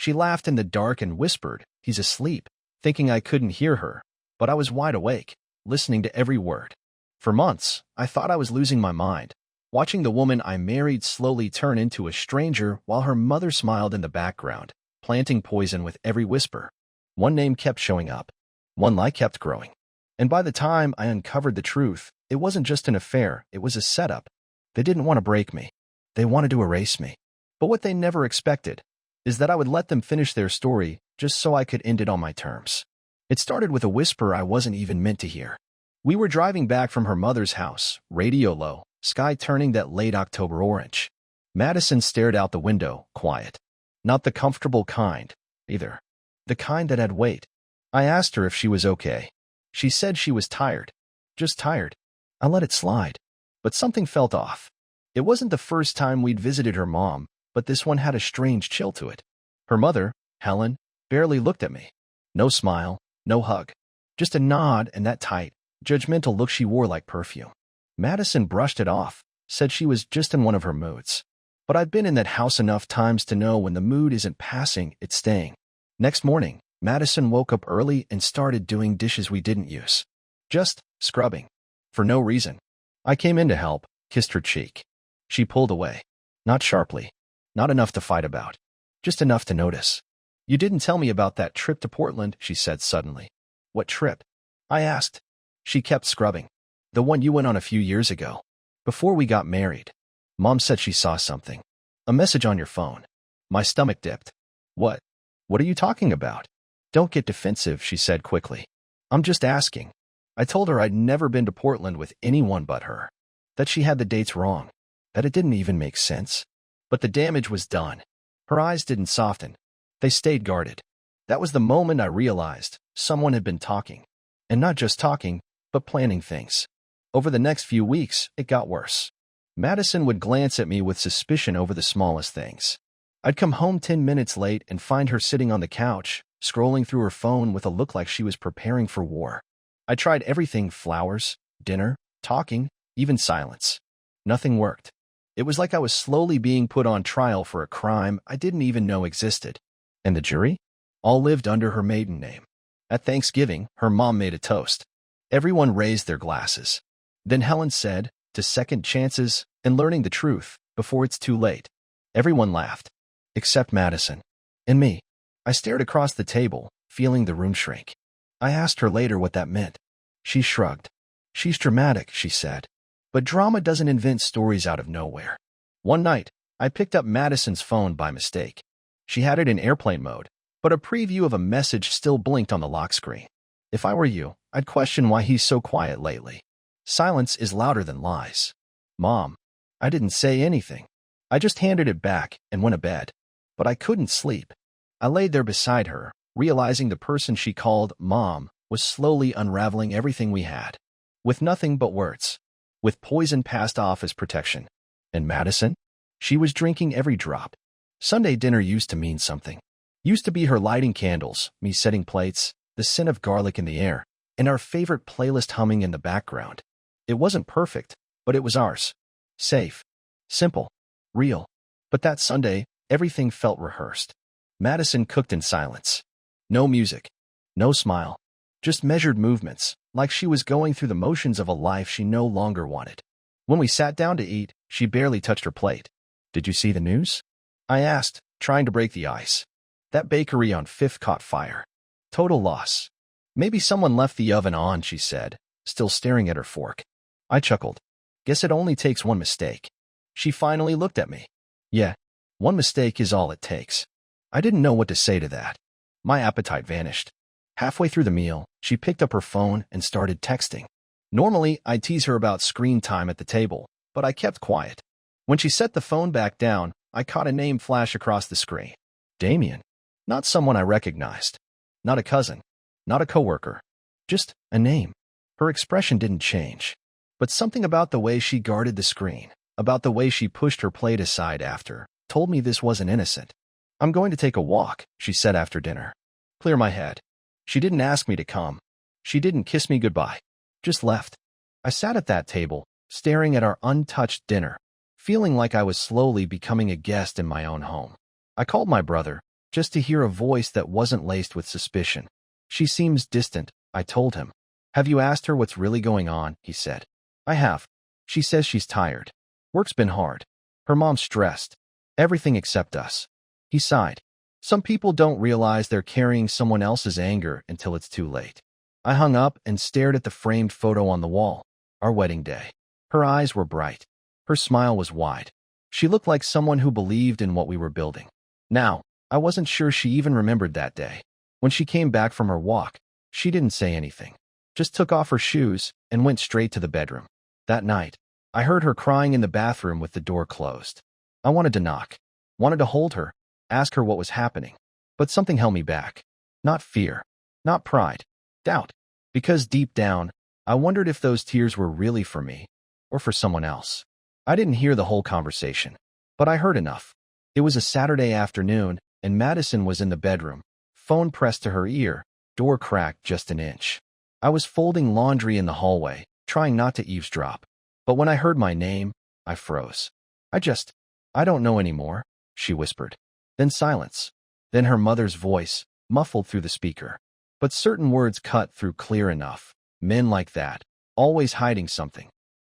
She laughed in the dark and whispered, "He's asleep," thinking I couldn't hear her, but I was wide awake, listening to every word. For months, I thought I was losing my mind, watching the woman I married slowly turn into a stranger while her mother smiled in the background, planting poison with every whisper. One name kept showing up. One lie kept growing. And by the time I uncovered the truth, it wasn't just an affair, it was a setup. They didn't want to break me. They wanted to erase me. But what they never expected is that I would let them finish their story just so I could end it on my terms. It started with a whisper I wasn't even meant to hear. We were driving back from her mother's house, radio low, sky turning that late October orange. Madison stared out the window, quiet. Not the comfortable kind, either. The kind that had weight. I asked her if she was okay. She said she was tired. Just tired. I let it slide. But something felt off. It wasn't the first time we'd visited her mom, but this one had a strange chill to it. Her mother, Helen, barely looked at me. No smile, no hug. Just a nod and that tight, judgmental look she wore like perfume. Madison brushed it off, said she was just in one of her moods. But I'd been in that house enough times to know when the mood isn't passing, it's staying. Next morning, Madison woke up early and started doing dishes we didn't use. Just scrubbing. For no reason. I came in to help, kissed her cheek. She pulled away. Not sharply. Not enough to fight about. Just enough to notice. "You didn't tell me about that trip to Portland," she said suddenly. "What trip?" I asked. She kept scrubbing. "The one you went on a few years ago. Before we got married. Mom said she saw something. A message on your phone." My stomach dipped. "What? What are you talking about?" "Don't get defensive," she said quickly. "I'm just asking." I told her I'd never been to Portland with anyone but her. That she had the dates wrong. That it didn't even make sense. But the damage was done. Her eyes didn't soften. They stayed guarded. That was the moment I realized someone had been talking. And not just talking, but planning things. Over the next few weeks, it got worse. Madison would glance at me with suspicion over the smallest things. I'd come home 10 minutes late and find her sitting on the couch, scrolling through her phone with a look like she was preparing for war. I tried everything: flowers, dinner, talking, even silence. Nothing worked. It was like I was slowly being put on trial for a crime I didn't even know existed. And the jury? All lived under her maiden name. At Thanksgiving, her mom made a toast. Everyone raised their glasses. Then Helen said, "To second chances and learning the truth before it's too late." Everyone laughed. Except Madison. And me. I stared across the table, feeling the room shrink. I asked her later what that meant. She shrugged. "She's dramatic," she said. "But drama doesn't invent stories out of nowhere." One night, I picked up Madison's phone by mistake. She had it in airplane mode, but a preview of a message still blinked on the lock screen. If I were you, I'd question why he's so quiet lately. Silence is louder than lies. "Mom." I didn't say anything. I just handed it back and went to bed. But I couldn't sleep. I laid there beside her, realizing the person she called Mom was slowly unraveling everything we had. With nothing but words. With poison passed off as protection. And Madison? She was drinking every drop. Sunday dinner used to mean something. Used to be her lighting candles, me setting plates, the scent of garlic in the air, and our favorite playlist humming in the background. It wasn't perfect, but it was ours. Safe. Simple. Real. But that Sunday, everything felt rehearsed. Madison cooked in silence. No music. No smile. Just measured movements, like she was going through the motions of a life she no longer wanted. When we sat down to eat, she barely touched her plate. "Did you see the news?" I asked, trying to break the ice. "That bakery on Fifth caught fire. Total loss." "Maybe someone left the oven on," she said, still staring at her fork. I chuckled. "Guess it only takes one mistake." She finally looked at me. "Yeah, one mistake is all it takes." I didn't know what to say to that. My appetite vanished. Halfway through the meal, she picked up her phone and started texting. Normally, I tease her about screen time at the table, but I kept quiet. When she set the phone back down, I caught a name flash across the screen. Damien. Not someone I recognized. Not a cousin. Not a coworker. Just a name. Her expression didn't change. But something about the way she guarded the screen, about the way she pushed her plate aside after, told me this wasn't innocent. "I'm going to take a walk," she said after dinner. "Clear my head." She didn't ask me to come. She didn't kiss me goodbye. Just left. I sat at that table, staring at our untouched dinner, feeling like I was slowly becoming a guest in my own home. I called my brother, just to hear a voice that wasn't laced with suspicion. She seems distant, I told him. Have you asked her what's really going on? He said. I have. She says she's tired. Work's been hard. Her mom's stressed. Everything except us. He sighed. Some people don't realize they're carrying someone else's anger until it's too late. I hung up and stared at the framed photo on the wall. Our wedding day. Her eyes were bright. Her smile was wide. She looked like someone who believed in what we were building. Now, I wasn't sure she even remembered that day. When she came back from her walk, she didn't say anything. Just took off her shoes and went straight to the bedroom. That night, I heard her crying in the bathroom with the door closed. I wanted to knock. Wanted to hold her, ask her what was happening. But something held me back. Not fear. Not pride. Doubt. Because deep down, I wondered if those tears were really for me or for someone else. I didn't hear the whole conversation, but I heard enough. It was a Saturday afternoon, and Madison was in the bedroom, phone pressed to her ear, door cracked just an inch. I was folding laundry in the hallway, trying not to eavesdrop. But when I heard my name, I froze. I don't know anymore, she whispered. Then silence. Then her mother's voice, muffled through the speaker. But certain words cut through clear enough. Men like that, always hiding something.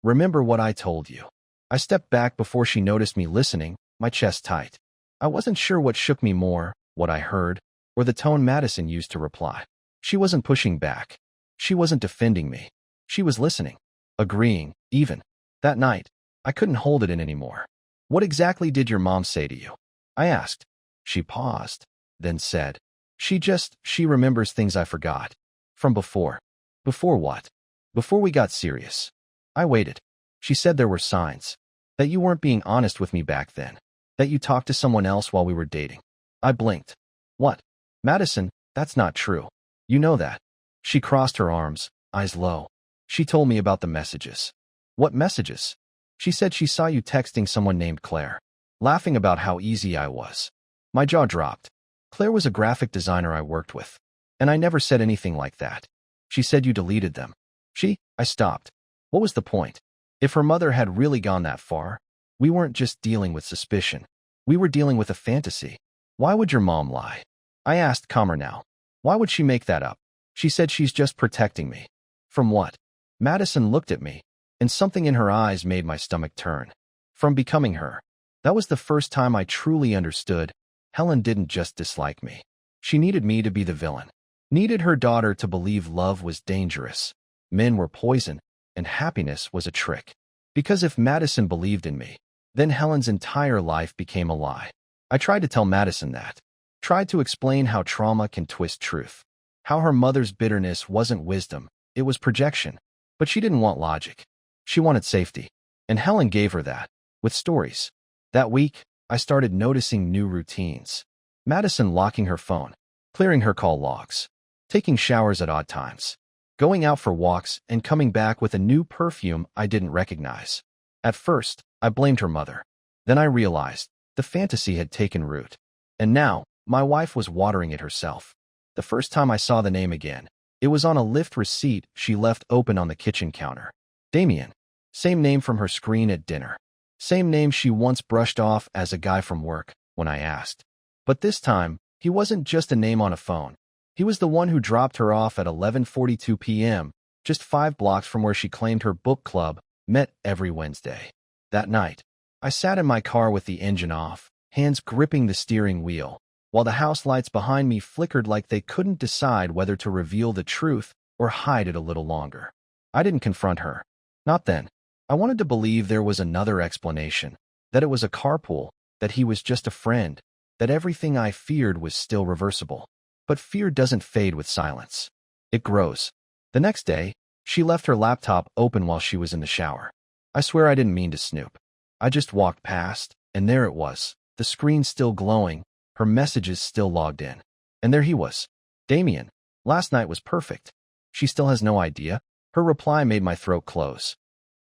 Remember what I told you. I stepped back before she noticed me listening, my chest tight. I wasn't sure what shook me more, what I heard, or the tone Madison used to reply. She wasn't pushing back. She wasn't defending me. She was listening, agreeing, even. That night, I couldn't hold it in anymore. What exactly did your mom say to you? I asked. She paused, then said, She remembers things I forgot. From before. Before what? Before we got serious. I waited. She said there were signs. That you weren't being honest with me back then. That you talked to someone else while we were dating. I blinked. What? Madison, that's not true. You know that. She crossed her arms, eyes low. She told me about the messages. What messages? She said she saw you texting someone named Claire, laughing about how easy I was. My jaw dropped. Claire was a graphic designer I worked with, and I never said anything like that. She said you deleted them. I stopped. What was the point? If her mother had really gone that far, we weren't just dealing with suspicion. We were dealing with a fantasy. Why would your mom lie? I asked, calmer now. Why would she make that up? She said she's just protecting me. From what? Madison looked at me, and something in her eyes made my stomach turn. From becoming her. That was the first time I truly understood. Helen didn't just dislike me. She needed me to be the villain. Needed her daughter to believe love was dangerous. Men were poison, and happiness was a trick. Because if Madison believed in me, then Helen's entire life became a lie. I tried to tell Madison that. Tried to explain how trauma can twist truth. How her mother's bitterness wasn't wisdom, it was projection. But she didn't want logic. She wanted safety. And Helen gave her that, with stories. That week, I started noticing new routines. Madison locking her phone, clearing her call logs, taking showers at odd times, going out for walks and coming back with a new perfume I didn't recognize. At first, I blamed her mother. Then I realized the fantasy had taken root. And now, my wife was watering it herself. The first time I saw the name again, it was on a Lyft receipt she left open on the kitchen counter. Damien. Same name from her screen at dinner. Same name she once brushed off as a guy from work when I asked. But this time, he wasn't just a name on a phone. He was the one who dropped her off at 11:42 p.m., just 5 blocks from where she claimed her book club met every Wednesday. That night, I sat in my car with the engine off, hands gripping the steering wheel, while the house lights behind me flickered like they couldn't decide whether to reveal the truth or hide it a little longer. I didn't confront her. Not then. I wanted to believe there was another explanation, that it was a carpool, that he was just a friend, that everything I feared was still reversible. But fear doesn't fade with silence. It grows. The next day, she left her laptop open while she was in the shower. I swear I didn't mean to snoop. I just walked past, and there it was, the screen still glowing, her messages still logged in. And there he was. Damien. Last night was perfect. She still has no idea. Her reply made my throat close.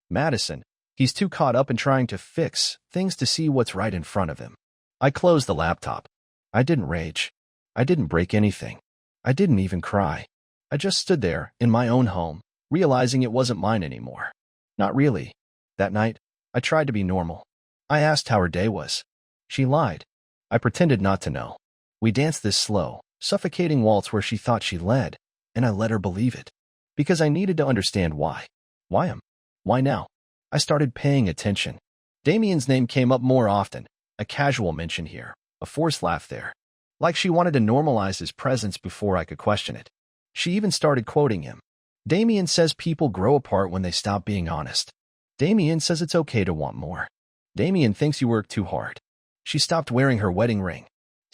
Madison. He's too caught up in trying to fix things to see what's right in front of him. I closed the laptop. I didn't rage. I didn't break anything. I didn't even cry. I just stood there, in my own home, realizing it wasn't mine anymore. Not really. That night, I tried to be normal. I asked how her day was. She lied. I pretended not to know. We danced this slow, suffocating waltz where she thought she led, and I let her believe it. Because I needed to understand why. Why him? Why now? I started paying attention. Damien's name came up more often, a casual mention here, a forced laugh there. Like she wanted to normalize his presence before I could question it. She even started quoting him. Damien says people grow apart when they stop being honest. Damien says it's okay to want more. Damien thinks you work too hard. She stopped wearing her wedding ring.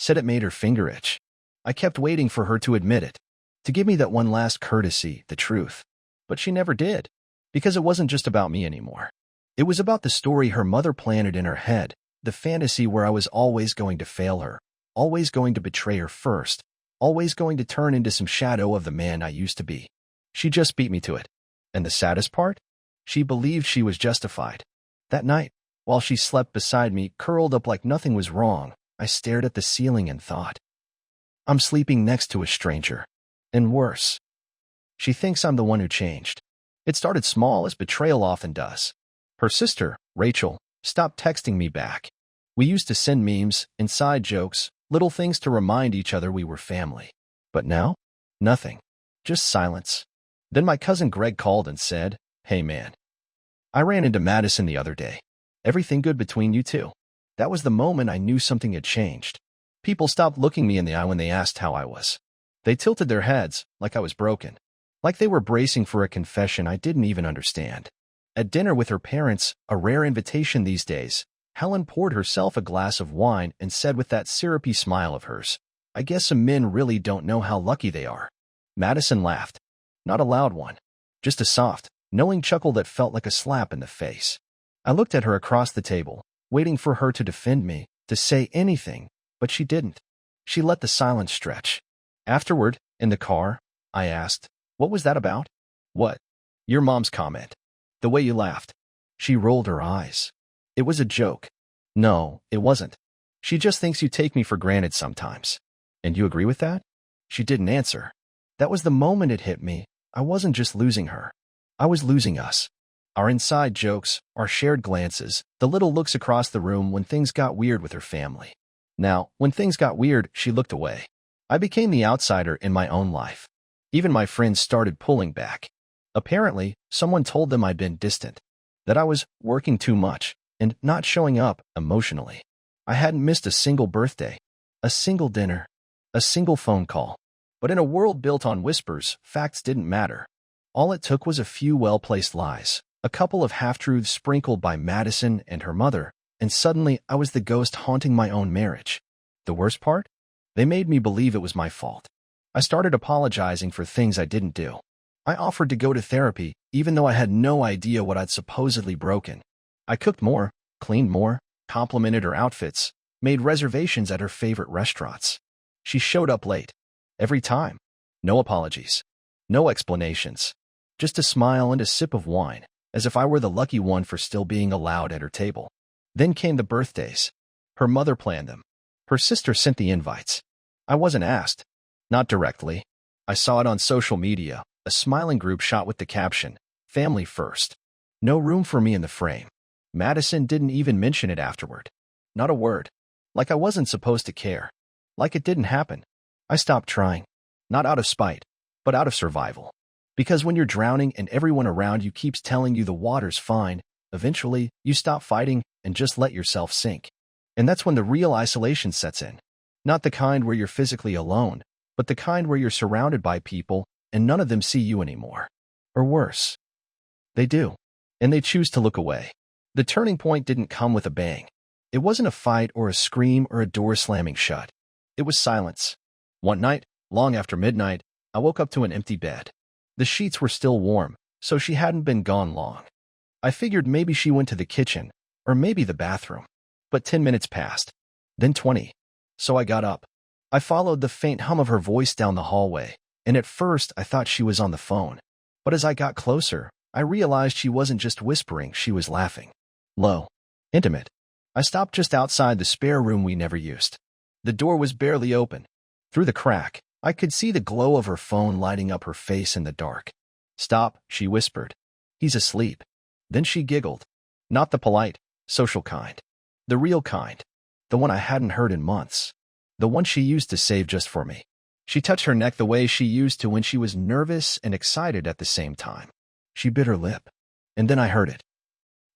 Said it made her finger itch. I kept waiting for her to admit it, to give me that one last courtesy, the truth. But she never did, because it wasn't just about me anymore. It was about the story her mother planted in her head, the fantasy where I was always going to fail her, always going to betray her first, always going to turn into some shadow of the man I used to be. She just beat me to it. And the saddest part? She believed she was justified. That night, while she slept beside me, curled up like nothing was wrong, I stared at the ceiling and thought, I'm sleeping next to a stranger. And worse. She thinks I'm the one who changed. It started small, as betrayal often does. Her sister, Rachel, stopped texting me back. We used to send memes, inside jokes, little things to remind each other we were family. But now? Nothing. Just silence. Then my cousin Greg called and said, Hey man. I ran into Madison the other day. Everything good between you two? That was the moment I knew something had changed. People stopped looking me in the eye when they asked how I was. They tilted their heads, like I was broken. Like they were bracing for a confession I didn't even understand. At dinner with her parents, a rare invitation these days, Helen poured herself a glass of wine and said with that syrupy smile of hers, I guess some men really don't know how lucky they are. Madison laughed. Not a loud one. Just a soft, knowing chuckle that felt like a slap in the face. I looked at her across the table, waiting for her to defend me, to say anything, but she didn't. She let the silence stretch. Afterward, in the car, I asked, What was that about? What? Your mom's comment. The way you laughed. She rolled her eyes. It was a joke. No, it wasn't. She just thinks you take me for granted sometimes. And you agree with that? She didn't answer. That was the moment it hit me. I wasn't just losing her. I was losing us. Our inside jokes, our shared glances, the little looks across the room when things got weird with her family. Now, when things got weird, she looked away. I became the outsider in my own life. Even my friends started pulling back. Apparently, someone told them I'd been distant, that I was working too much and not showing up emotionally. I hadn't missed a single birthday, a single dinner, a single phone call. But in a world built on whispers, facts didn't matter. All it took was a few well-placed lies, a couple of half-truths sprinkled by Madison and her mother, and suddenly I was the ghost haunting my own marriage. The worst part? They made me believe it was my fault. I started apologizing for things I didn't do. I offered to go to therapy, even though I had no idea what I'd supposedly broken. I cooked more, cleaned more, complimented her outfits, made reservations at her favorite restaurants. She showed up late. Every time. No apologies. No explanations. Just a smile and a sip of wine, as if I were the lucky one for still being allowed at her table. Then came the birthdays. Her mother planned them. Her sister sent the invites. I wasn't asked. Not directly. I saw it on social media, a smiling group shot with the caption, Family First. No room for me in the frame. Madison didn't even mention it afterward. Not a word. Like I wasn't supposed to care. Like it didn't happen. I stopped trying. Not out of spite, but out of survival. Because when you're drowning and everyone around you keeps telling you the water's fine, eventually you stop fighting and just let yourself sink. And that's when the real isolation sets in. Not the kind where you're physically alone, but the kind where you're surrounded by people and none of them see you anymore. Or worse. They do. And they choose to look away. The turning point didn't come with a bang. It wasn't a fight or a scream or a door slamming shut. It was silence. One night, long after midnight, I woke up to an empty bed. The sheets were still warm, so she hadn't been gone long. I figured maybe she went to the kitchen, or maybe the bathroom. But 10 minutes passed. Then 20. So I got up. I followed the faint hum of her voice down the hallway, and at first I thought she was on the phone. But as I got closer, I realized she wasn't just whispering, she was laughing. Low. Intimate. I stopped just outside the spare room we never used. The door was barely open. Through the crack, I could see the glow of her phone lighting up her face in the dark. Stop, she whispered. He's asleep. Then she giggled. Not the polite, social kind. The real kind. The one I hadn't heard in months. the one she used to save just for me. She touched her neck the way she used to when she was nervous and excited at the same time. She bit her lip. And then I heard it.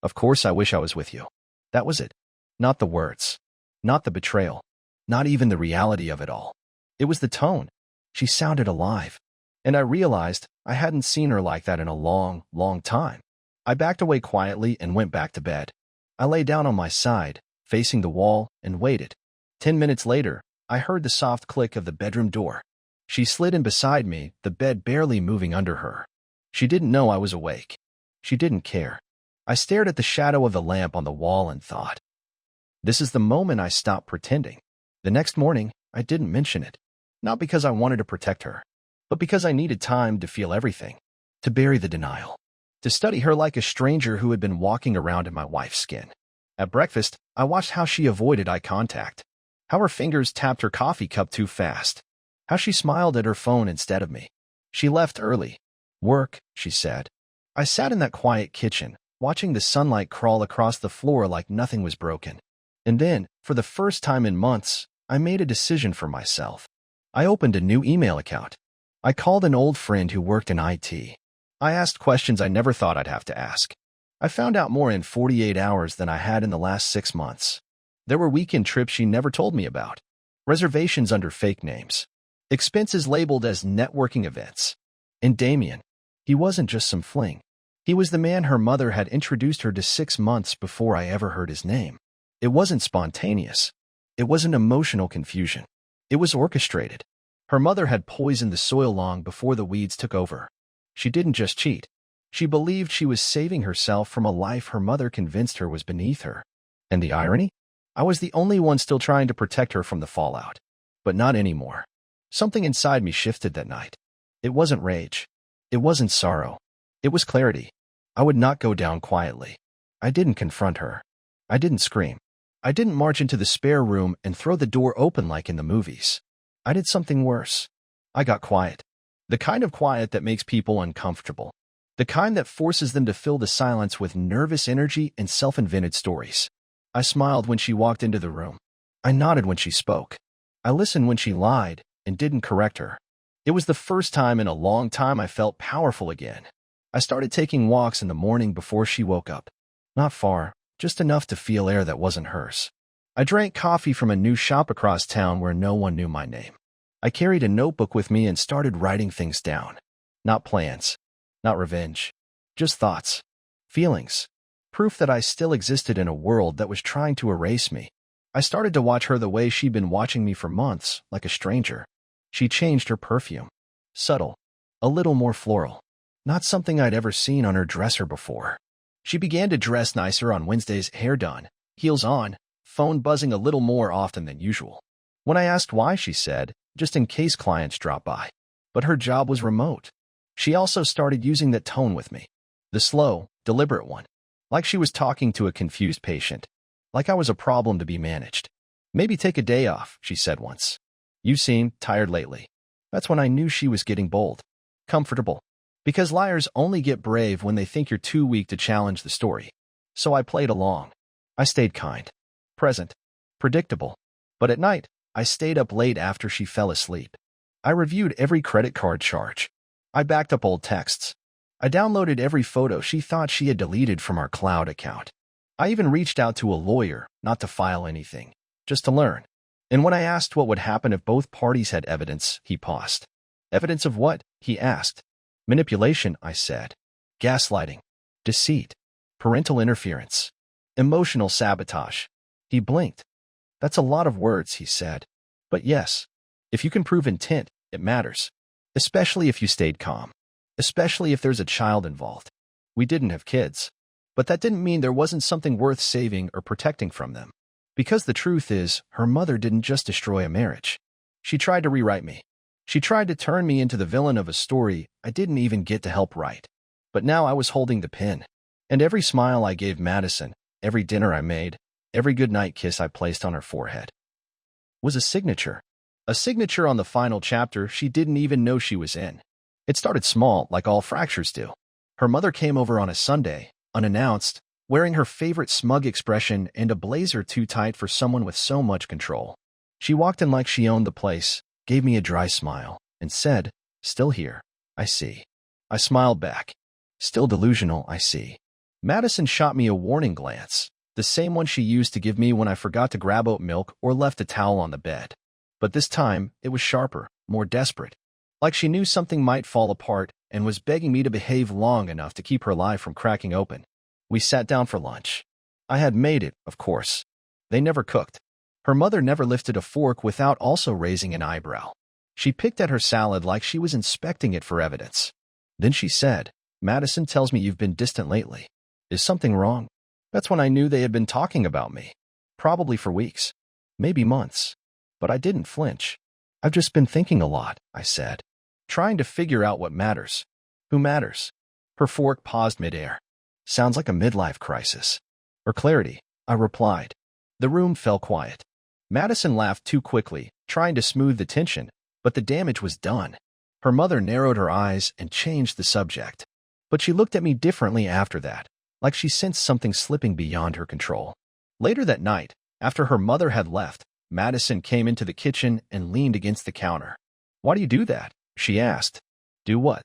Of course I wish I was with you. That was it. Not the words. Not the betrayal. Not even the reality of it all. It was the tone. She sounded alive. And I realized I hadn't seen her like that in a long, long time. I backed away quietly and went back to bed. I lay down on my side, facing the wall, and waited. 10 minutes later, I heard the soft click of the bedroom door. She slid in beside me, the bed barely moving under her. She didn't know I was awake. She didn't care. I stared at the shadow of the lamp on the wall and thought, this is the moment I stopped pretending. The next morning, I didn't mention it. Not because I wanted to protect her, but because I needed time to feel everything, to bury the denial, to study her like a stranger who had been walking around in my wife's skin. At breakfast, I watched how she avoided eye contact, how her fingers tapped her coffee cup too fast, how she smiled at her phone instead of me. She left early. Work, she said. I sat in that quiet kitchen, watching the sunlight crawl across the floor like nothing was broken. And then, for the first time in months, I made a decision for myself. I opened a new email account. I called an old friend who worked in IT. I asked questions I never thought I'd have to ask. I found out more in 48 hours than I had in the last 6 months. There were weekend trips she never told me about, reservations under fake names, expenses labeled as networking events. And Damien, he wasn't just some fling. He was the man her mother had introduced her to 6 months before I ever heard his name. It wasn't spontaneous. It wasn't emotional confusion. It was orchestrated. Her mother had poisoned the soil long before the weeds took over. She didn't just cheat. She believed she was saving herself from a life her mother convinced her was beneath her. And the irony? I was the only one still trying to protect her from the fallout. But not anymore. Something inside me shifted that night. It wasn't rage. It wasn't sorrow. It was clarity. I would not go down quietly. I didn't confront her. I didn't scream. I didn't march into the spare room and throw the door open like in the movies. I did something worse. I got quiet. The kind of quiet that makes people uncomfortable. The kind that forces them to fill the silence with nervous energy and self-invented stories. I smiled when she walked into the room. I nodded when she spoke. I listened when she lied and didn't correct her. It was the first time in a long time I felt powerful again. I started taking walks in the morning before she woke up. Not far, just enough to feel air that wasn't hers. I drank coffee from a new shop across town where no one knew my name. I carried a notebook with me and started writing things down. Not plans. Not revenge. Just thoughts. Feelings. Proof that I still existed in a world that was trying to erase me. I started to watch her the way she'd been watching me for months, like a stranger. She changed her perfume. Subtle. A little more floral. Not something I'd ever seen on her dresser before. She began to dress nicer on Wednesdays, hair done, heels on, phone buzzing a little more often than usual. When I asked why, she said, just in case clients drop by. But her job was remote. She also started using that tone with me. The slow, deliberate one. Like she was talking to a confused patient. Like I was a problem to be managed. Maybe take a day off, she said once. You seem tired lately. That's when I knew she was getting bold. Comfortable. Because liars only get brave when they think you're too weak to challenge the story. So I played along. I stayed kind. Present. Predictable. But at night, I stayed up late after she fell asleep. I reviewed every credit card charge. I backed up old texts. I downloaded every photo she thought she had deleted from our cloud account. I even reached out to a lawyer, not to file anything, just to learn. And when I asked what would happen if both parties had evidence, he paused. Evidence of what? He asked. Manipulation, I said. Gaslighting. Deceit. Parental interference. Emotional sabotage. He blinked. That's a lot of words, he said. But yes, if you can prove intent, it matters. Especially if you stayed calm. Especially if there's a child involved. We didn't have kids. But that didn't mean there wasn't something worth saving or protecting from them. Because the truth is, her mother didn't just destroy a marriage. She tried to rewrite me. She tried to turn me into the villain of a story I didn't even get to help write. But now I was holding the pen. And every smile I gave Madison, every dinner I made, every goodnight kiss I placed on her forehead was a signature. A signature on the final chapter she didn't even know she was in. It started small, like all fractures do. Her mother came over on a Sunday, unannounced, wearing her favorite smug expression and a blazer too tight for someone with so much control. She walked in like she owned the place, gave me a dry smile, and said, "Still here, I see." I smiled back. "Still delusional, I see." Madison shot me a warning glance, the same one she used to give me when I forgot to grab oat milk or left a towel on the bed. But this time, it was sharper, more desperate. Like she knew something might fall apart and was begging me to behave long enough to keep her lie from cracking open. We sat down for lunch. I had made it, of course. They never cooked. Her mother never lifted a fork without also raising an eyebrow. She picked at her salad like she was inspecting it for evidence. Then she said, "Madison tells me you've been distant lately. Is something wrong?" That's when I knew they had been talking about me. Probably for weeks. Maybe months. But I didn't flinch. "I've just been thinking a lot," I said. "Trying to figure out what matters. Who matters?" Her fork paused midair. "Sounds like a midlife crisis." "Or clarity," I replied. The room fell quiet. Madison laughed too quickly, trying to smooth the tension, but the damage was done. Her mother narrowed her eyes and changed the subject. But she looked at me differently after that, like she sensed something slipping beyond her control. Later that night, after her mother had left, Madison came into the kitchen and leaned against the counter. "Why do you do that?" she asked. "Do what?"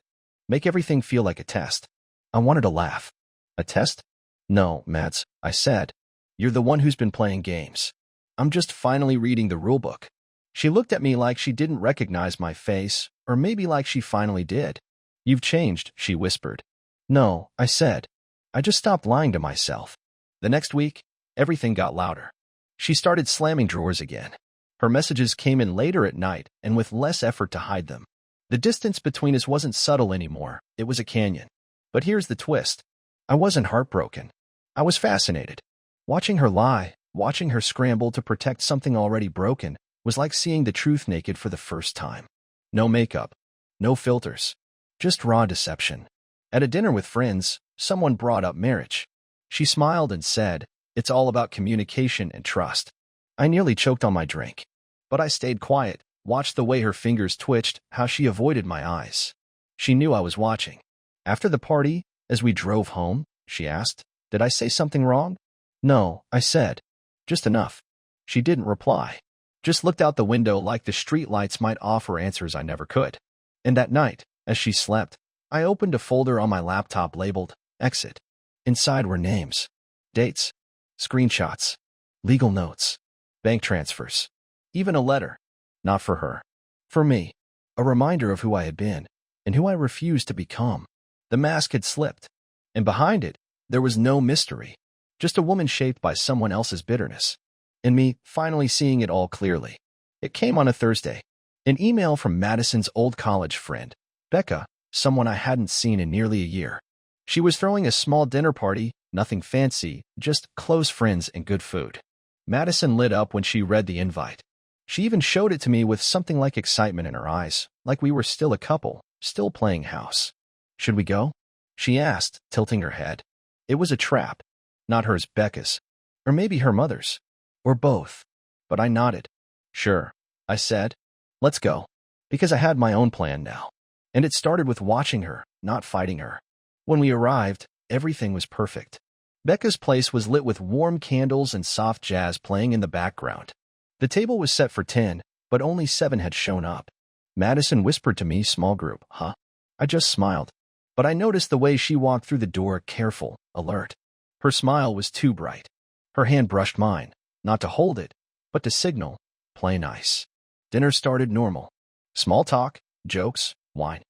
"Make everything feel like a test." I wanted to laugh. "A test?" "No, Mads," I said. "You're the one who's been playing games. I'm just finally reading the rulebook." She looked at me like she didn't recognize my face, or maybe like she finally did. "You've changed," she whispered. "No," I said. "I just stopped lying to myself." The next week, everything got louder. She started slamming drawers again. Her messages came in later at night and with less effort to hide them. The distance between us wasn't subtle anymore, it was a canyon. But here's the twist. I wasn't heartbroken. I was fascinated. Watching her lie, watching her scramble to protect something already broken, was like seeing the truth naked for the first time. No makeup, no filters, just raw deception. At a dinner with friends, someone brought up marriage. She smiled and said, "It's all about communication and trust." I nearly choked on my drink. But I stayed quiet, watched the way her fingers twitched, how she avoided my eyes. She knew I was watching. After the party, as we drove home, she asked, "Did I say something wrong?" "No," I said. "Just enough." She didn't reply. Just looked out the window like the streetlights might offer answers I never could. And that night, as she slept, I opened a folder on my laptop labeled Exit. Inside were names, dates, screenshots, legal notes, bank transfers, even a letter. Not for her. For me. A reminder of who I had been, and who I refused to become. The mask had slipped, and behind it, there was no mystery. Just a woman shaped by someone else's bitterness. And me finally seeing it all clearly. It came on a Thursday. An email from Madison's old college friend, Becca, someone I hadn't seen in nearly a year. She was throwing a small dinner party, nothing fancy, just close friends and good food. Madison lit up when she read the invite. She even showed it to me with something like excitement in her eyes, like we were still a couple, still playing house. "Should we go?" she asked, tilting her head. It was a trap. Not hers, Becca's. Or maybe her mother's. Or both. But I nodded. "Sure," I said. "Let's go." Because I had my own plan now. And it started with watching her, not fighting her. When we arrived, everything was perfect. Becca's place was lit with warm candles and soft jazz playing in the background. The table was set for 10, but only 7 had shown up. Madison whispered to me, "Small group, huh?" I just smiled. But I noticed the way she walked through the door, careful, alert. Her smile was too bright. Her hand brushed mine, not to hold it, but to signal, "Play nice." Dinner started normal. Small talk, jokes, wine.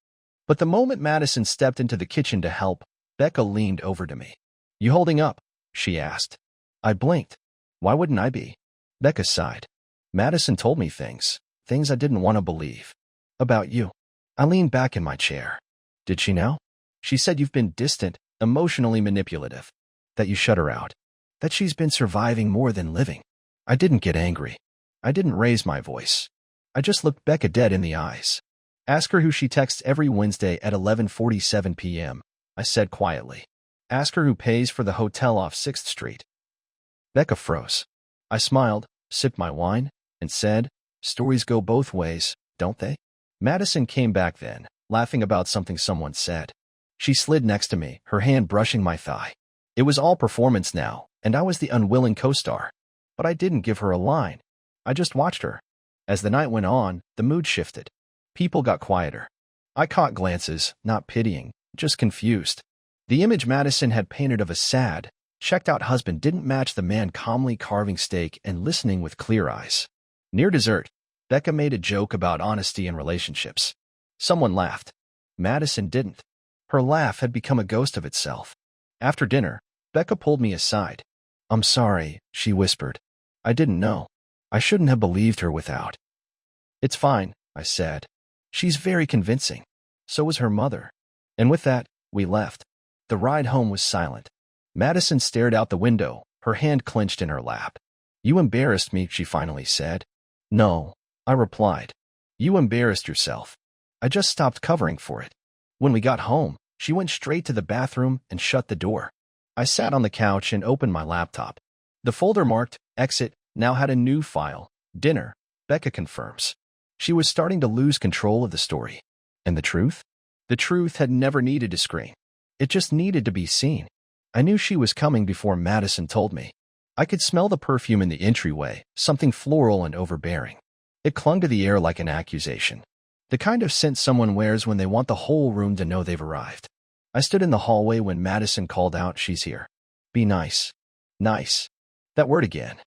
But the moment Madison stepped into the kitchen to help, Becca leaned over to me. "You holding up?" she asked. I blinked. Why wouldn't I be? Becca sighed. "Madison told me things I didn't want to believe. About you." I leaned back in my chair. "Did she now?" "She said you've been distant, emotionally manipulative. That you shut her out. That she's been surviving more than living." I didn't get angry. I didn't raise my voice. I just looked Becca dead in the eyes. "Ask her who she texts every Wednesday at 11:47 p.m., I said quietly. "Ask her who pays for the hotel off 6th Street. Becca froze. I smiled, sipped my wine, and said, "Stories go both ways, don't they?" Madison came back then, laughing about something someone said. She slid next to me, her hand brushing my thigh. It was all performance now, and I was the unwilling co-star. But I didn't give her a line. I just watched her. As the night went on, the mood shifted. People got quieter. I caught glances, not pitying, just confused. The image Madison had painted of a sad, checked-out husband didn't match the man calmly carving steak and listening with clear eyes. Near dessert, Becca made a joke about honesty in relationships. Someone laughed. Madison didn't. Her laugh had become a ghost of itself. After dinner, Becca pulled me aside. "I'm sorry," she whispered. "I didn't know. I shouldn't have believed her without." "It's fine," I said. "She's very convincing. So was her mother." And with that, we left. The ride home was silent. Madison stared out the window, her hand clenched in her lap. "You embarrassed me," she finally said. "No," I replied. "You embarrassed yourself. I just stopped covering for it." When we got home, she went straight to the bathroom and shut the door. I sat on the couch and opened my laptop. The folder marked Exit now had a new file. Dinner, Becca confirms. She was starting to lose control of the story. And the truth? The truth had never needed to scream. It just needed to be seen. I knew she was coming before Madison told me. I could smell the perfume in the entryway, something floral and overbearing. It clung to the air like an accusation. The kind of scent someone wears when they want the whole room to know they've arrived. I stood in the hallway when Madison called out, "She's here." Be nice. Nice. That word again.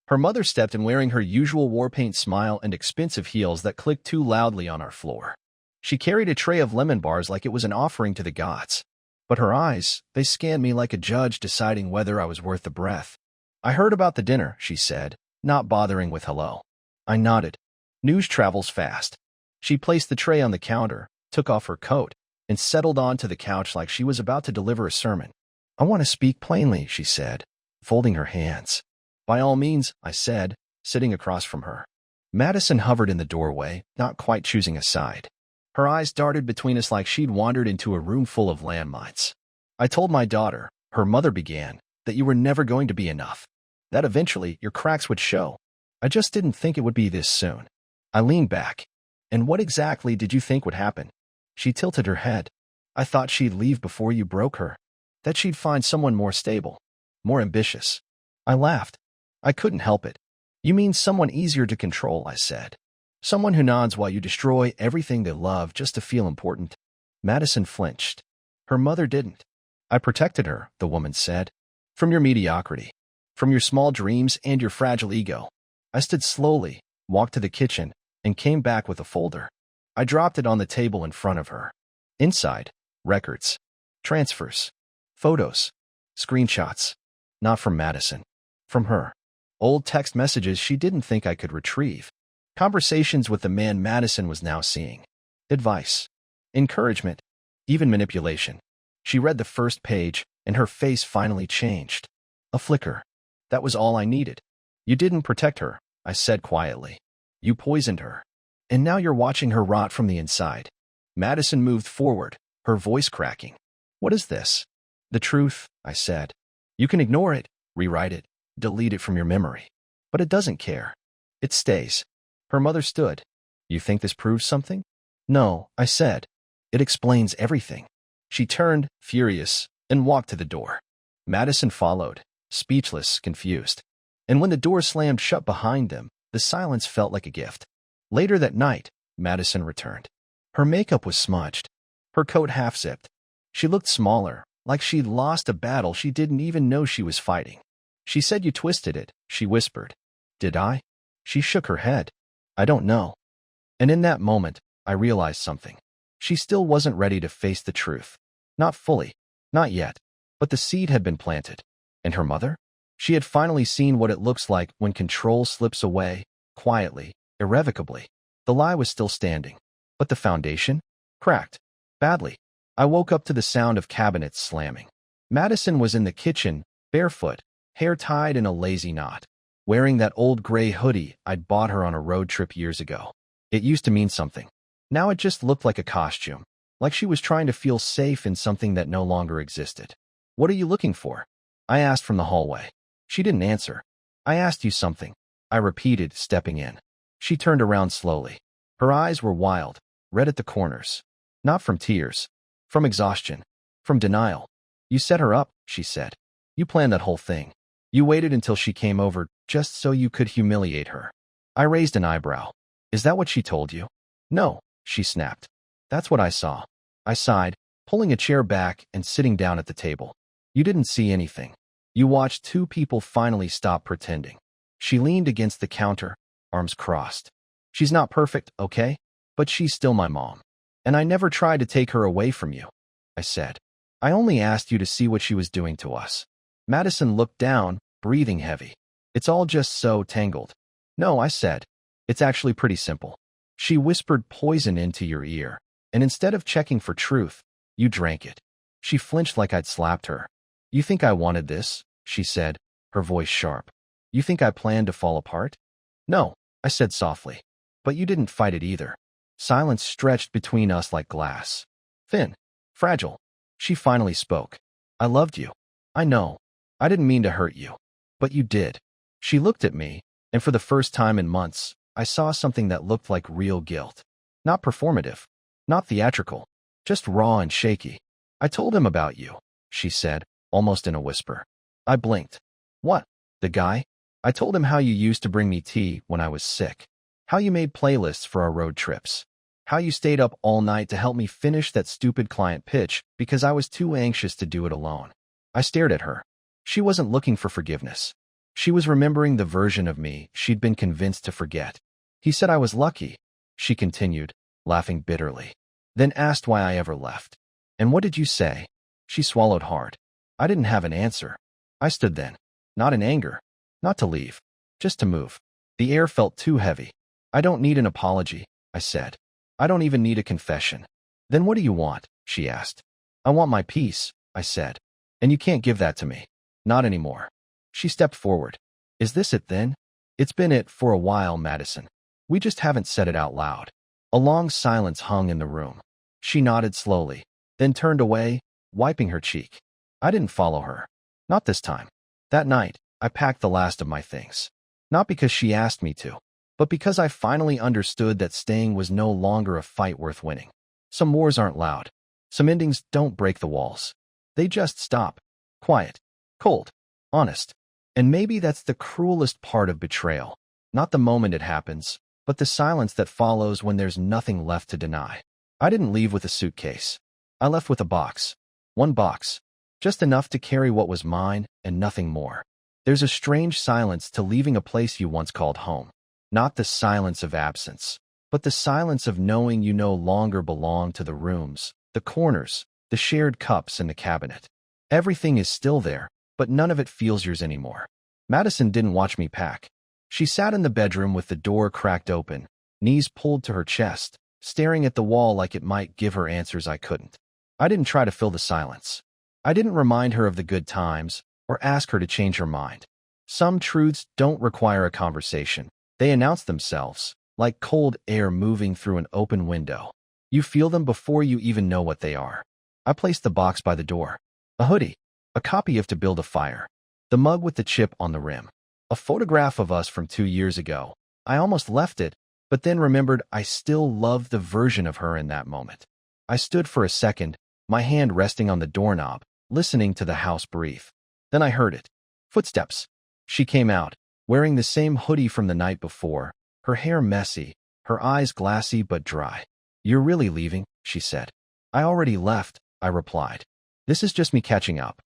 Her mother stepped in wearing her usual war paint smile and expensive heels that clicked too loudly on our floor. She carried a tray of lemon bars like it was an offering to the gods. But her eyes, they scanned me like a judge deciding whether I was worth the breath. "I heard about the dinner," she said, not bothering with hello. I nodded. News travels fast. She placed the tray on the counter, took off her coat, and settled onto the couch like she was about to deliver a sermon. "I want to speak plainly," she said, folding her hands. "By all means," I said, sitting across from her. Madison hovered in the doorway, not quite choosing a side. Her eyes darted between us like she'd wandered into a room full of landmines. "I told my daughter," her mother began, "that you were never going to be enough. That eventually your cracks would show. I just didn't think it would be this soon." I leaned back. "And what exactly did you think would happen?" She tilted her head. "I thought she'd leave before you broke her. That she'd find someone more stable, more ambitious." I laughed. I couldn't help it. "You mean someone easier to control," I said. "Someone who nods while you destroy everything they love just to feel important." Madison flinched. Her mother didn't. "I protected her," the woman said. "From your mediocrity. From your small dreams and your fragile ego." I stood slowly, walked to the kitchen, and came back with a folder. I dropped it on the table in front of her. Inside, records, transfers, photos, screenshots. Not from Madison. From her. Old text messages she didn't think I could retrieve. Conversations with the man Madison was now seeing. Advice. Encouragement. Even manipulation. She read the first page, and her face finally changed. A flicker. That was all I needed. "You didn't protect her," I said quietly. "You poisoned her. And now you're watching her rot from the inside." Madison moved forward, her voice cracking. "What is this?" "The truth," I said. "You can ignore it, rewrite it, delete it from your memory. But it doesn't care. It stays." Her mother stood. "You think this proves something?" "No," I said. "It explains everything." She turned, furious, and walked to the door. Madison followed, speechless, confused. And when the door slammed shut behind them, the silence felt like a gift. Later that night, Madison returned. Her makeup was smudged, her coat half-zipped. She looked smaller, like she'd lost a battle she didn't even know she was fighting. "She said you twisted it," she whispered. "Did I?" She shook her head. "I don't know." And in that moment, I realized something. She still wasn't ready to face the truth. Not fully. Not yet. But the seed had been planted. And her mother? She had finally seen what it looks like when control slips away, quietly, irrevocably. The lie was still standing. But the foundation? Cracked. Badly. I woke up to the sound of cabinets slamming. Madison was in the kitchen, barefoot, hair tied in a lazy knot, wearing that old gray hoodie I'd bought her on a road trip years ago. It used to mean something. Now it just looked like a costume, like she was trying to feel safe in something that no longer existed. "What are you looking for?" I asked from the hallway. She didn't answer. "I asked you something," I repeated, stepping in. She turned around slowly. Her eyes were wild, red at the corners. Not from tears. From exhaustion. From denial. "You set her up," she said. "You planned that whole thing. You waited until she came over just so you could humiliate her." I raised an eyebrow. Is that what she told you? No, she snapped. That's what I saw. I sighed, pulling a chair back and sitting down at the table. You didn't see anything. You watched two people finally stop pretending. She leaned against the counter, arms crossed. She's not perfect, okay? But she's still my mom. And I never tried to take her away from you, I said. I only asked you to see what she was doing to us. Madison looked down, breathing heavy. It's all just so tangled. No, I said. It's actually pretty simple. She whispered poison into your ear, and instead of checking for truth, you drank it. She flinched like I'd slapped her. You think I wanted this? She said, her voice sharp. You think I planned to fall apart? No, I said softly. But you didn't fight it either. Silence stretched between us like glass. Thin, fragile. She finally spoke. I loved you. I know. I didn't mean to hurt you. But you did. She looked at me, and for the first time in months, I saw something that looked like real guilt. Not performative. Not theatrical. Just raw and shaky. I told him about you, she said, almost in a whisper. I blinked. What? The guy? I told him how you used to bring me tea when I was sick. How you made playlists for our road trips. How you stayed up all night to help me finish that stupid client pitch because I was too anxious to do it alone. I stared at her. She wasn't looking for forgiveness. She was remembering the version of me she'd been convinced to forget. He said I was lucky, she continued, laughing bitterly. Then asked why I ever left. And what did you say? She swallowed hard. I didn't have an answer. I stood then. Not in anger. Not to leave. Just to move. The air felt too heavy. I don't need an apology, I said. I don't even need a confession. Then what do you want? She asked. I want my peace, I said. And you can't give that to me. Not anymore. She stepped forward. Is this it then? It's been it for a while, Madison. We just haven't said it out loud. A long silence hung in the room. She nodded slowly, then turned away, wiping her cheek. I didn't follow her. Not this time. That night, I packed the last of my things. Not because she asked me to, but because I finally understood that staying was no longer a fight worth winning. Some wars aren't loud. Some endings don't break the walls. They just stop. Quiet. Cold. Honest. And maybe that's the cruelest part of betrayal. Not the moment it happens, but the silence that follows when there's nothing left to deny. I didn't leave with a suitcase. I left with a box. One box. Just enough to carry what was mine and nothing more. There's a strange silence to leaving a place you once called home. Not the silence of absence, but the silence of knowing you no longer belong to the rooms, the corners, the shared cups and the cabinet. Everything is still there, but none of it feels yours anymore. Madison didn't watch me pack. She sat in the bedroom with the door cracked open, knees pulled to her chest, staring at the wall like it might give her answers I couldn't. I didn't try to fill the silence. I didn't remind her of the good times or ask her to change her mind. Some truths don't require a conversation. They announce themselves, like cold air moving through an open window. You feel them before you even know what they are. I placed the box by the door. A hoodie. A copy of To Build a Fire. The mug with the chip on the rim. A photograph of us from 2 years ago. I almost left it, but then remembered I still loved the version of her in that moment. I stood for a second, my hand resting on the doorknob, listening to the house breathe. Then I heard it. Footsteps. She came out, wearing the same hoodie from the night before, her hair messy, her eyes glassy but dry. You're really leaving? She said. I already left, I replied. This is just me catching up.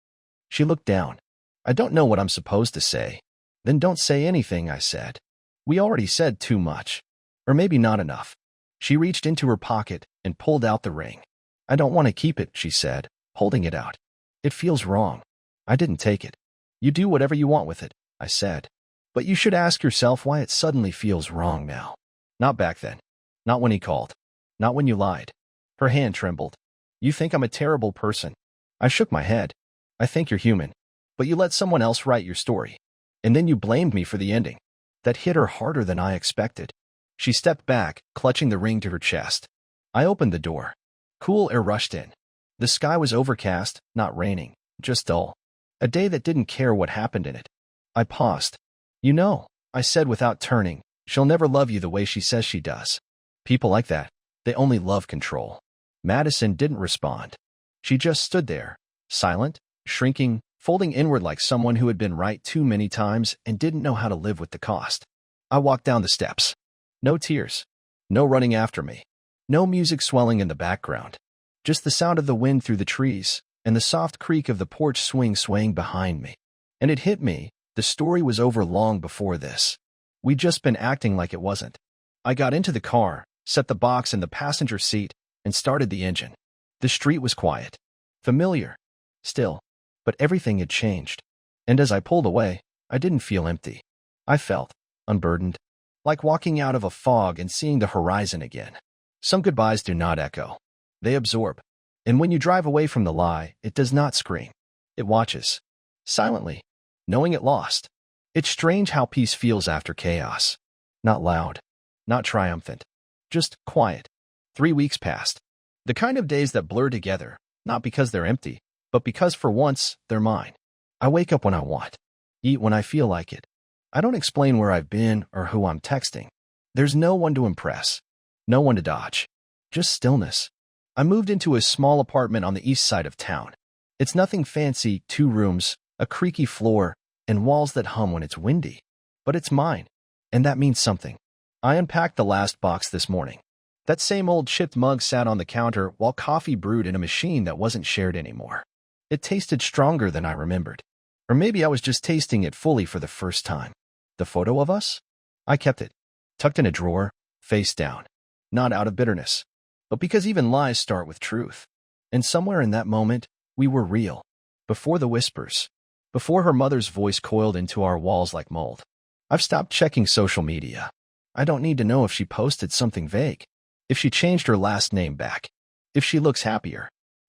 She looked down. I don't know what I'm supposed to say. Then don't say anything, I said. We already said too much. Or maybe not enough. She reached into her pocket and pulled out the ring. I don't want to keep it, she said, holding it out. It feels wrong. I didn't take it. You do whatever you want with it, I said. But you should ask yourself why it suddenly feels wrong now. Not back then. Not when he called. Not when you lied. Her hand trembled. You think I'm a terrible person. I shook my head. I think you're human. But you let someone else write your story. And then you blamed me for the ending. That hit her harder than I expected. She stepped back, clutching the ring to her chest. I opened the door. Cool air rushed in. The sky was overcast, not raining, just dull. A day that didn't care what happened in it. I paused. You know, I said without turning, she'll never love you the way she says she does. People like that, they only love control. Madison didn't respond. She just stood there, silent, shrinking, folding inward like someone who had been right too many times and didn't know how to live with the cost. I walked down the steps. No tears, No running after me. No music swelling in the background. Just the sound of the wind through the trees and the soft creak of the porch swing swaying behind me. And it hit me, the story was over long before this. We'd just been acting like it wasn't. I got into the car, set the box in the passenger seat, and started the engine. The street was quiet. Familiar. Still. But everything had changed. And as I pulled away, I didn't feel empty. I felt unburdened. Like walking out of a fog and seeing the horizon again. Some goodbyes do not echo. They absorb. And when you drive away from the lie, it does not scream. It watches. Silently. Knowing it lost. It's strange how peace feels after chaos. Not loud. Not triumphant. Just quiet. 3 weeks passed. The kind of days that blur together, not because they're empty, but because for once, they're mine. I wake up when I want. Eat when I feel like it. I don't explain where I've been or who I'm texting. There's no one to impress. No one to dodge. Just stillness. I moved into a small apartment on the east side of town. It's nothing fancy, 2 rooms, a creaky floor, and walls that hum when it's windy. But it's mine. And that means something. I unpacked the last box this morning. That same old chipped mug sat on the counter while coffee brewed in a machine that wasn't shared anymore. It tasted stronger than I remembered. Or maybe I was just tasting it fully for the first time. The photo of us? I kept it, tucked in a drawer, face down. Not out of bitterness, but because even lies start with truth. And somewhere in that moment, we were real. Before the whispers. Before her mother's voice coiled into our walls like mold. I've stopped checking social media. I don't need to know if she posted something vague. If she changed her last name back. If she looks happier.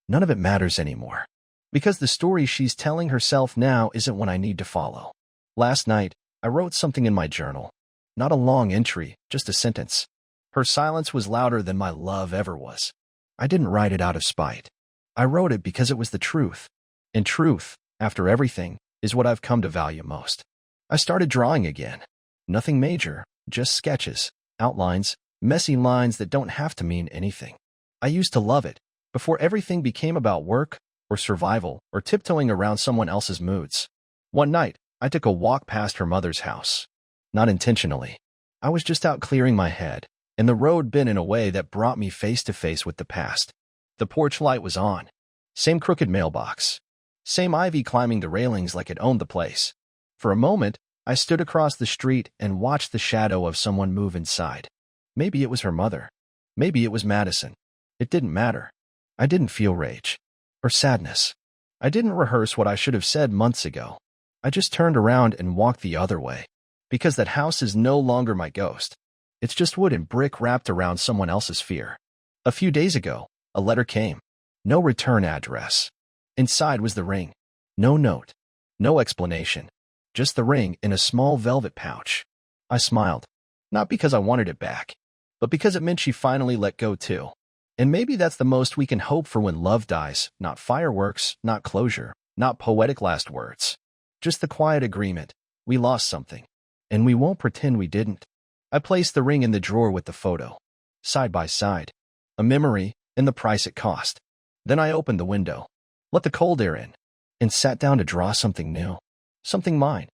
None of it matters anymore. Because the story she's telling herself now isn't one I need to follow. Last night, I wrote something in my journal. Not a long entry, just a sentence. Her silence was louder than my love ever was. I didn't write it out of spite. I wrote it because it was the truth. And truth, after everything, is what I've come to value most. I started drawing again. Nothing major, just sketches, outlines, messy lines that don't have to mean anything. I used to love it, before everything became about work, or survival, or tiptoeing around someone else's moods. One night, I took a walk past her mother's house. Not intentionally. I was just out clearing my head, and the road bent in a way that brought me face to face with the past. The porch light was on. Same crooked mailbox. Same ivy climbing the railings like it owned the place. For a moment, I stood across the street and watched the shadow of someone move inside. Maybe it was her mother. Maybe it was Madison. It didn't matter. I didn't feel rage. Or sadness. I didn't rehearse what I should have said months ago. I just turned around and walked the other way. Because that house is no longer my ghost. It's just wood and brick wrapped around someone else's fear. A few days ago, a letter came. No return address. Inside was the ring. No note. No explanation. Just the ring in a small velvet pouch. I smiled. Not because I wanted it back, but because it meant she finally let go too. And maybe that's the most we can hope for when love dies. Not fireworks, not closure, not poetic last words. Just the quiet agreement. We lost something. And we won't pretend we didn't. I placed the ring in the drawer with the photo. Side by side. A memory and the price it cost. Then I opened the window. Let the cold air in. And sat down to draw something new. Something mine.